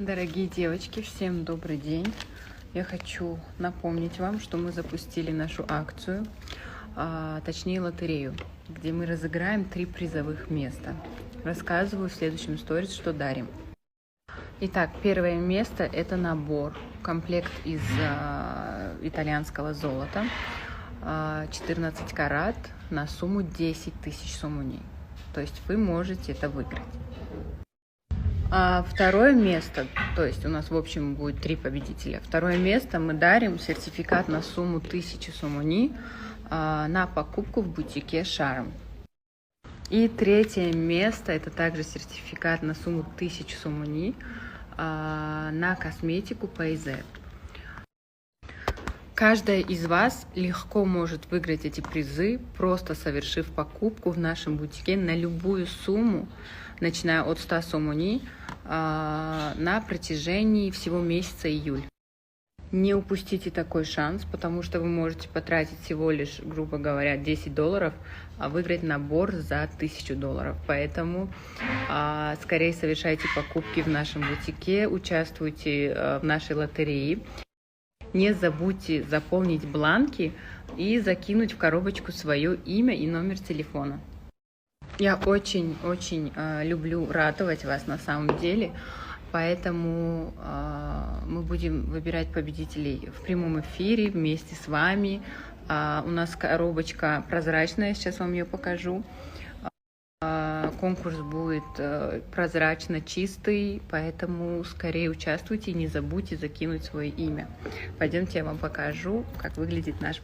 Дорогие девочки, всем добрый день! Я хочу напомнить вам, что мы запустили нашу акцию, точнее лотерею, где мы разыграем 3 призовых места. Рассказываю в следующем сторис, что дарим. Итак, первое место – это набор, комплект из итальянского золота, 14 карат на сумму 10 тысяч сомуней. То есть вы можете это выиграть. А второе место, то есть у нас в общем будет 3 победителя. Второе место мы дарим сертификат на сумму 1000 сомуни на покупку в бутике Шарм. И третье место, это также сертификат на сумму 1000 сомуни на косметику Пейзе. Каждая из вас легко может выиграть эти призы, просто совершив покупку в нашем бутике на любую сумму, начиная от 100 сомуни, на протяжении всего месяца июль. Не упустите такой шанс, потому что вы можете потратить всего лишь, грубо говоря, $10, а выиграть набор за $1000. Поэтому скорее совершайте покупки в нашем бутике, участвуйте в нашей лотерее. Не забудьте заполнить бланки и закинуть в коробочку свое имя и номер телефона. Я очень-очень люблю радовать вас на самом деле, поэтому мы будем выбирать победителей в прямом эфире вместе с вами. У нас коробочка прозрачная, сейчас вам ее покажу. Конкурс будет прозрачно чистый, поэтому скорее участвуйте и не забудьте закинуть свое имя. Пойдемте, я вам покажу, как выглядит наш